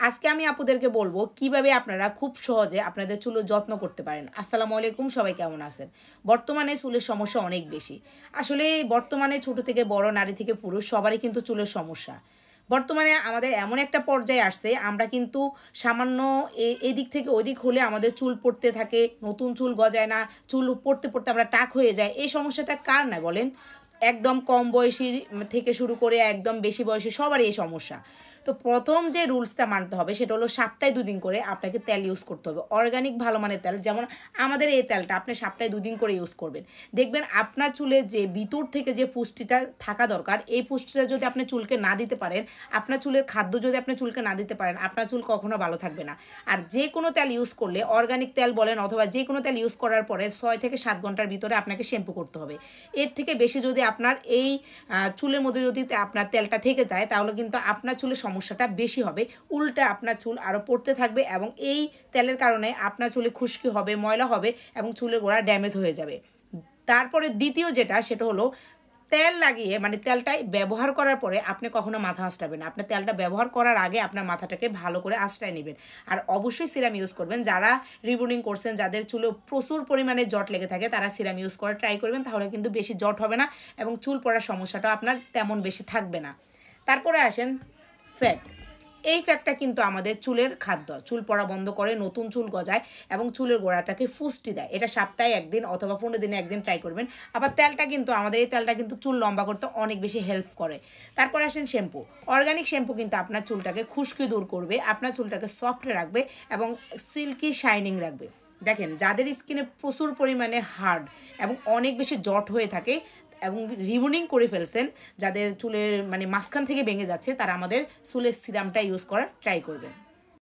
আজকে আমি আপুদেরকে বলবো কিভাবে আপনারা খুব সহজে আপনাদের চুলের যত্ন করতে পারেন। আসসালামু আলাইকুম, সবাই কেমন আছেন? বর্তমানে চুলের সমস্যা অনেক বেশি। আসলে বর্তমানে ছোট থেকে বড়, নারী থেকে পুরুষ সবারই কিন্তু চুলের সমস্যা। বর্তমানে আমাদের এমন একটা পর্যায়ে আসছে, আমরা কিন্তু সামান্য এদিক থেকে ওদিক হলে আমাদের চুল পড়তে থাকে, নতুন চুল গজায় না, চুল পড়তে পড়তে আমরা টাক হয়ে যায়। এই সমস্যাটা কার না বলেন? একদম কম বয়সী থেকে শুরু করে একদম বেশি বয়সী সবারই এই সমস্যা। তো প্রথম যে রুলসটা মানতে হবে সেটা হলো সপ্তাহে 2 দিন করে আপনাকে তেল ইউজ করতে হবে, অর্গানিক ভালো মানের তেল। যেমন আমাদের এই তেলটা আপনি সপ্তাহে 2 দিন করে ইউজ করবেন, দেখবেন আপনার চুলে যে ভিতর থেকে যে পুষ্টিটা থাকা দরকার, এই পুষ্টিটা যদি আপনি চুলকে না দিতে পারেন, আপনার চুলের খাদ্য যদি আপনি চুলকে না দিতে পারেন, আপনার চুল কখনো ভালো থাকবে না। আর যে কোনো তেল ইউজ করলে, অর্গানিক তেল বলেন অথবা যে কোনো তেল ইউজ করার পরে 6 থেকে 7 ঘন্টার ভিতরে আপনাকে শ্যাম্পু করতে হবে। এর থেকে বেশি যদি আপনার এই চুলের মধ্যে যদি আপনার তেলটা থেকে যায়, তাহলে কিন্তু আপনার চুলের সমস্যাটা বেশি হবে। উল্টা আপনার চুল আরও পড়তে থাকবে এবং এই তেলের কারণে আপনার চুলে খুশকি হবে, ময়লা হবে এবং চুলের গোড়া ড্যামেজ হয়ে যাবে। তারপরে দ্বিতীয় যেটা, সেটা হলো তেল লাগিয়ে মানে তেলটাই ব্যবহার করার পরে আপনি কখনো মাথা আঁচড়াবেন না। আপনার তেলটা ব্যবহার করার আগে আপনার মাথাটাকে ভালো করে আঁচড়ায় নেবেন। আর অবশ্যই সিরাম ইউজ করবেন। যারা রিবুনিং করছেন, যাদের চুলে প্রচুর পরিমাণে জট লেগে থাকে, তারা সিরাম ইউজ করে ট্রাই করবেন, তাহলে কিন্তু বেশি জট হবে না এবং চুল পড়ার সমস্যাটা আপনার তেমন বেশি থাকবে না। তারপরে আসেন ফ্যাট। এই ফ্যাটটা কিন্তু আমাদের চুলের খাদ্য, চুল পড়া বন্ধ করে, নতুন চুল গজায় এবং চুলের গোড়াটাকে ফুষ্টি দেয়। এটা সপ্তাহে 1 দিন অথবা 15 দিনে 1 দিন ট্রাই করবেন। আবার তেলটা কিন্তু আমাদের এই তেলটা কিন্তু চুল লম্বা করতে অনেক বেশি হেল্প করে। তারপরে আসেন শ্যাম্পু। অর্গানিক শ্যাম্পু কিন্তু আপনার চুলটাকে খুশকি দূর করবে, আপনার চুলটাকে সফট রাখবে এবং সিল্কি শাইনিং রাখবে। দেখেন, যাদের স্কিনে প্রচুর পরিমাণে হার্ড এবং অনেক বেশি জট হয়ে থাকে এবং রিবুনিং করে ফেলছেন, যাদের চুলের মানে মাঝখান থেকে ভেঙে যাচ্ছে, তারা আমাদের চুলের সিরামটা ইউজ করার ট্রাই করবেন।